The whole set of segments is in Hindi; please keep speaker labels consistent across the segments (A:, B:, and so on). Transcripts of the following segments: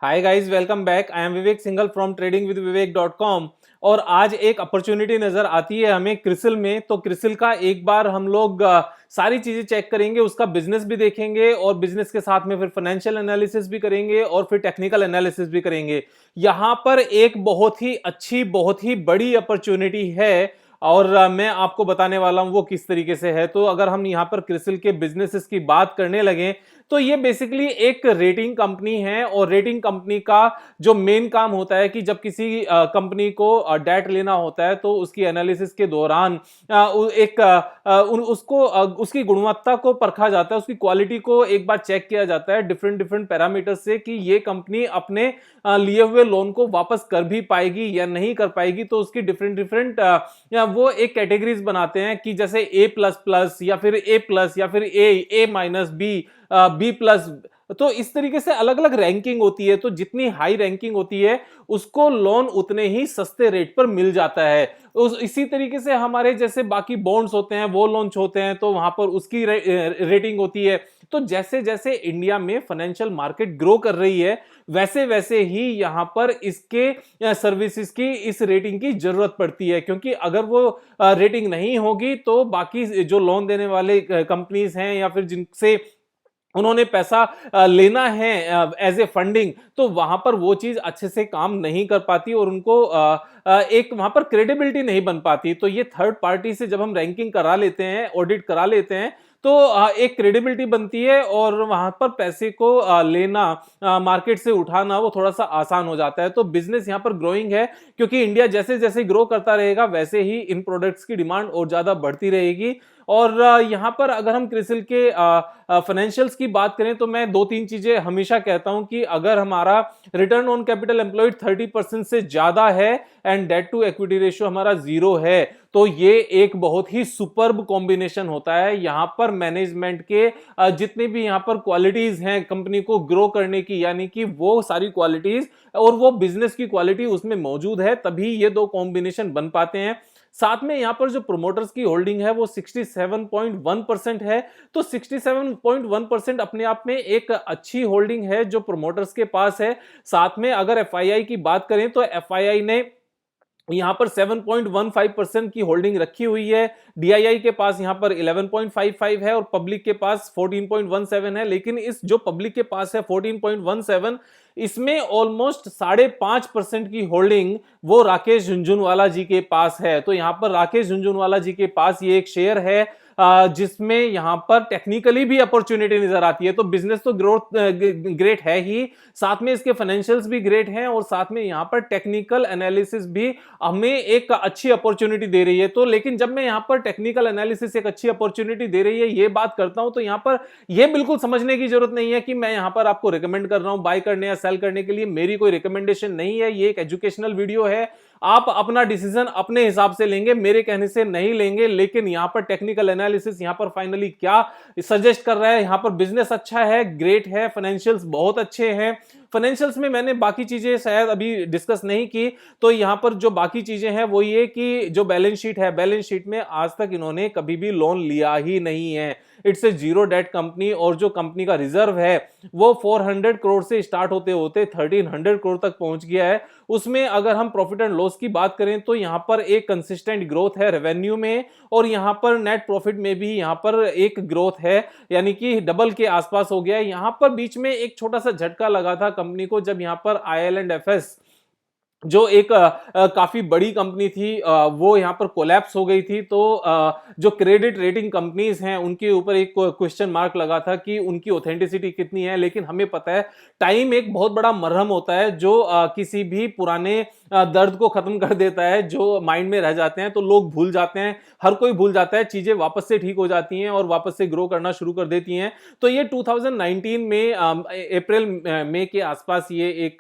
A: Hi guys, welcome back. I am Vivek Singhal from tradingwithvivek.com। और आज एक अपॉर्चुनिटी नजर आती है हमें क्रिसिल में। तो क्रिसिल का एक बार हम लोग सारी चीजें चेक करेंगे, उसका बिजनेस भी देखेंगे और बिजनेस के साथ में फिर फाइनेंशियल एनालिसिस भी करेंगे और फिर टेक्निकल एनालिसिस भी करेंगे। यहां पर एक बहुत ही अच्छी, बहुत ही बड़ी अपॉर्चुनिटी है और मैं आपको बताने वाला हूं वो किस तरीके से है। तो अगर हम यहां पर क्रिसिल के बिजनेसेस की बात करने लगे तो ये बेसिकली एक रेटिंग कंपनी है और रेटिंग कंपनी का जो मेन काम होता है कि जब किसी कंपनी को डेट लेना होता है तो उसकी एनालिसिस के दौरान उसकी गुणवत्ता को परखा जाता है, उसकी क्वालिटी को एक बार चेक किया जाता है डिफरेंट डिफरेंट पैरामीटर से कि ये कंपनी अपने लिए हुए लोन को वापस कर भी पाएगी या नहीं कर पाएगी। तो उसकी डिफरेंट डिफरेंट वो एक कैटेगरीज बनाते हैं कि जैसे ए प्लस प्लस या फिर ए प्लस या फिर ए माइनस बी प्लस। तो इस तरीके से अलग अलग रैंकिंग होती है। तो जितनी हाई रैंकिंग होती है उसको लोन उतने ही सस्ते रेट पर मिल जाता है। इसी तरीके से हमारे जैसे बाकी बॉन्ड्स होते हैं वो लॉन्च होते हैं तो वहां पर उसकी रेटिंग होती है। तो जैसे जैसे इंडिया में फाइनेंशियल मार्केट ग्रो कर रही है वैसे वैसे ही यहां पर इसके सर्विसेज की इस रेटिंग की जरूरत पड़ती है, क्योंकि अगर वो रेटिंग नहीं होगी तो बाकी जो लोन देने वाले कंपनीज हैं या फिर जिनसे उन्होंने पैसा लेना है एज ए फंडिंग, तो वहां पर वो चीज अच्छे से काम नहीं कर पाती और उनको एक वहां पर क्रेडिबिलिटी नहीं बन पाती। तो ये थर्ड पार्टी से जब हम रैंकिंग करा लेते हैं, ऑडिट करा लेते हैं, तो एक क्रेडिबिलिटी बनती है और वहां पर पैसे को लेना, मार्केट से उठाना वो थोड़ा सा आसान हो जाता है। तो बिजनेस यहां पर ग्रोइंग है क्योंकि इंडिया जैसे जैसे ग्रो करता रहेगा वैसे ही इन प्रोडक्ट्स की डिमांड और ज्यादा बढ़ती रहेगी। और यहां पर अगर हम क्रिसिल के फाइनेंशियल्स की बात करें तो मैं दो तीन चीजें हमेशा कहता हूं कि अगर हमारा रिटर्न ऑन कैपिटल एम्प्लॉयड 30% से ज्यादा है and debt to equity ratio हमारा 0 है तो ये एक बहुत ही सुपर्ब कॉम्बिनेशन होता है। यहां पर मैनेजमेंट के जितने भी यहां पर क्वालिटीज हैं कंपनी को ग्रो करने की, यानी कि वो सारी क्वालिटीज और वो बिजनेस की क्वालिटी उसमें मौजूद है, तभी ये दो कॉम्बिनेशन बन पाते हैं। साथ में यहां पर जो प्रोमोटर्स की होल्डिंग है वो 67.1% है। तो 67.1% अपने आप में एक अच्छी होल्डिंग है जो प्रोमोटर्स के पास है। साथ में अगर एफआईआई की बात करें तो एफआईआई ने यहां पर 7.15% की होल्डिंग रखी हुई है। डीआईआई के पास यहां पर 11.55 है और पब्लिक के पास 14.17 है। लेकिन इस जो पब्लिक के पास है 14.17, इसमें ऑलमोस्ट 5.5% की होल्डिंग वो राकेश झुनझुनवाला जी के पास है। तो यहां पर राकेश झुनझुनवाला जी के पास ये एक शेयर है जिसमें यहां पर टेक्निकली भी अपॉर्चुनिटी नजर आती है। तो बिजनेस तो ग्रोथ ग्रेट है ही, साथ में इसके फाइनेंशियल्स भी ग्रेट हैं और साथ में यहां पर टेक्निकल एनालिसिस भी हमें एक अच्छी अपॉर्चुनिटी दे रही है। तो लेकिन जब मैं यहां पर टेक्निकल एनालिसिस एक अच्छी अपॉर्चुनिटी दे रही है ये बात करता हूं तो यहां पर यह बिल्कुल समझने की जरूरत नहीं है कि मैं यहां पर आपको रिकमेंड कर रहा हूं बाय करने या सेल करने के लिए। मेरी कोई रिकमेंडेशन नहीं है, ये एक एजुकेशनल वीडियो है। आप अपना डिसीजन अपने हिसाब से लेंगे, मेरे कहने से नहीं लेंगे। लेकिन यहां पर टेक्निकल एनालिसिस यहां पर फाइनली क्या सजेस्ट कर रहा है, यहां पर बिजनेस अच्छा है, ग्रेट है, फाइनेंशियल्स बहुत अच्छे हैं। फाइनेंशियल्स में मैंने बाकी चीजें शायद अभी डिस्कस नहीं की। तो यहां पर जो बाकी चीजें हैं वो ये कि जो बैलेंस शीट है, बैलेंस शीट में आज तक इन्होंने कभी भी लोन लिया ही नहीं है। It's a zero debt company और जो कंपनी का रिजर्व है वो 400 करोड़ से स्टार्ट होते होते 1300 करोड़ तक पहुंच गया है। उसमें अगर हम प्रॉफिट एंड लॉस की बात करें तो यहां पर एक कंसिस्टेंट ग्रोथ है रेवेन्यू में और यहां पर नेट प्रॉफिट में भी यहां पर एक ग्रोथ है, यानी कि डबल के आसपास हो गया है। यहां पर बीच में एक छोटा सा झटका लगा था कंपनी को जब यहां पर IL&FS जो एक काफी बड़ी कंपनी थी वो यहां पर कोलैप्स हो गई थी। तो जो क्रेडिट रेटिंग कंपनीज हैं उनके ऊपर एक क्वेश्चन मार्क लगा था कि उनकी ऑथेंटिसिटी कितनी है। लेकिन हमें पता है टाइम एक बहुत बड़ा मरहम होता है जो किसी भी पुराने दर्द को खत्म कर देता है, जो माइंड में रह जाते हैं तो लोग भूल जाते हैं, हर कोई भूल जाता है, चीजें वापस से ठीक हो जाती हैं और वापस से ग्रो करना शुरू कर देती हैं। तो ये 2019 में अप्रैल मई के आसपास ये एक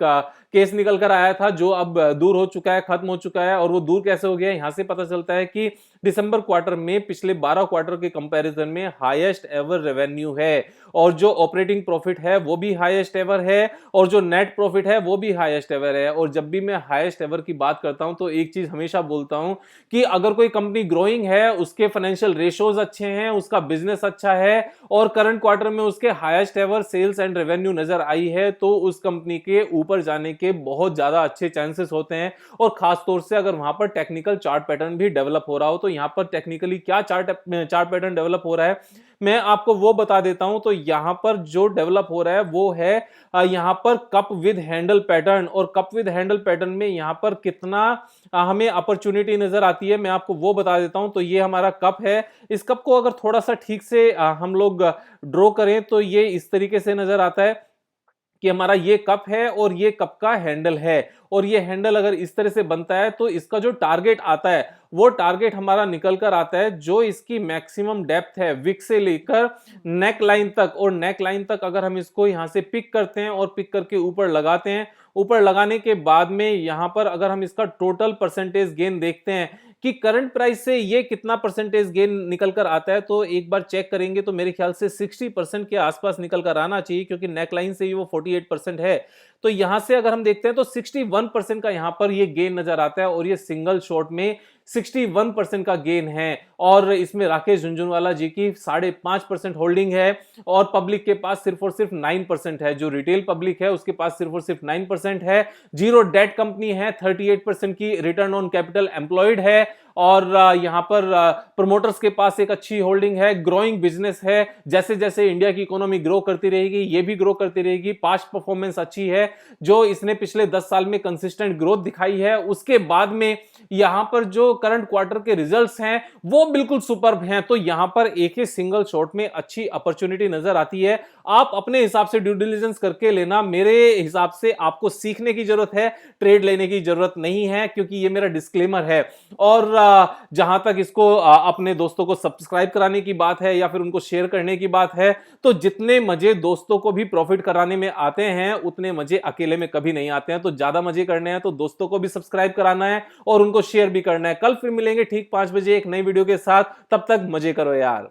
A: केस निकल कर आया था जो अब दूर हो चुका है, खत्म हो चुका है। और वो दूर कैसे हो गया, यहां से पता चलता है कि दिसंबर क्वार्टर में पिछले 12 क्वार्टर के कंपैरिजन में हाईएस्ट एवर रेवेन्यू है और जो ऑपरेटिंग प्रॉफिट है वो भी हाईएस्ट एवर है और जो नेट प्रॉफिट है वो भी हाईएस्ट एवर है। और जब भी मैं हाईएस्ट एवर की बात करता हूं तो एक चीज हमेशा बोलता हूं कि अगर कोई कंपनी ग्रोइंग है, उसके फाइनेंशियल रेशियोज अच्छे हैं, उसका बिजनेस अच्छा है और करंट क्वार्टर में उसके highest ever sales and revenue नजर आई है, तो उस कंपनी के ऊपर जाने के बहुत ज्यादा अच्छे चांसेस होते हैं। और खास तौर से अगर वहां पर टेक्निकल चार्ट पैटर्न भी डेवलप हो रहा हो, तो यहां पर टेक्निकली क्या चार्ट पैटर्न डेवलप हो रहा है मैं आपको वो बता देता हूं। तो यहां पर जो डेवलप हो रहा है वो है यहां पर कप विद हैंडल पैटर्न, और कप विद हैंडल पैटर्न में यहां पर कितना हमें अपॉर्चुनिटी नजर आती है मैं आपको वो बता देता हूं। तो ये हमारा कप है, इस कप को अगर थोड़ा सा ठीक से हम लोग ड्रॉ करें तो ये इस तरीके से नजर आता है कि हमारा ये कप है और ये कप का हैंडल है, और ये हैंडल अगर इस तरह से बनता है तो इसका जो टारगेट आता है वो टारगेट हमारा निकल कर आता है जो इसकी मैक्सिमम डेप्थ है विक से लेकर नेक लाइन तक। और नेक लाइन तक अगर हम इसको यहां से पिक करते हैं और पिक करके ऊपर लगाते हैं, ऊपर लगाने के बाद में यहां पर अगर हम इसका टोटल परसेंटेज गेन देखते हैं कि करंट प्राइस से ये कितना परसेंटेज गेन निकल कर आता है, तो एक बार चेक करेंगे तो मेरे ख्याल से 60% के आसपास निकल कर आना चाहिए, क्योंकि नेकलाइन से ही वो 48% है। तो यहां से अगर हम देखते हैं तो 61% का यहां पर ये गेन नजर आता है, और ये सिंगल शॉट में 61% का गेन है। और इसमें राकेश झुनझुनवाला जी की 5.5% होल्डिंग है, और पब्लिक के पास सिर्फ और सिर्फ 9% है। जो रिटेल पब्लिक है उसके पास सिर्फ और सिर्फ 9% है। जीरो डेट कंपनी है, 38% की रिटर्न ऑन कैपिटल एम्प्लॉयड है, और यहां पर प्रमोटर्स के पास एक अच्छी होल्डिंग है। ग्रोइंग बिजनेस है, जैसे जैसे इंडिया की इकोनॉमी ग्रो करती रहेगी ये भी ग्रो करती रहेगी। पास्ट परफॉर्मेंस अच्छी है, जो इसने पिछले 10 साल में कंसिस्टेंट ग्रोथ दिखाई है। उसके बाद में यहां पर जो करंट क्वार्टर के रिजल्ट्स हैं वो बिल्कुल सुपर्ब हैं। तो यहां पर एक ही सिंगल शॉट में अच्छी अपॉर्चुनिटी नजर आती है। आप अपने हिसाब से ड्यू डिलिजेंस करके लेना, मेरे हिसाब से आपको सीखने की जरूरत है, ट्रेड लेने की जरूरत नहीं है, क्योंकि ये मेरा डिस्क्लेमर है। और जहां तक इसको अपने दोस्तों को सब्सक्राइब कराने की बात है या फिर उनको शेयर करने की बात है, तो जितने मजे दोस्तों को भी प्रॉफिट कराने में आते हैं उतने मजे अकेले में कभी नहीं आते हैं। तो ज्यादा मजे करने हैं तो दोस्तों को भी सब्सक्राइब कराना है और उनको शेयर भी करना है। कल फिर मिलेंगे ठीक 5 बजे एक नई वीडियो के साथ, तब तक मजे करो यार।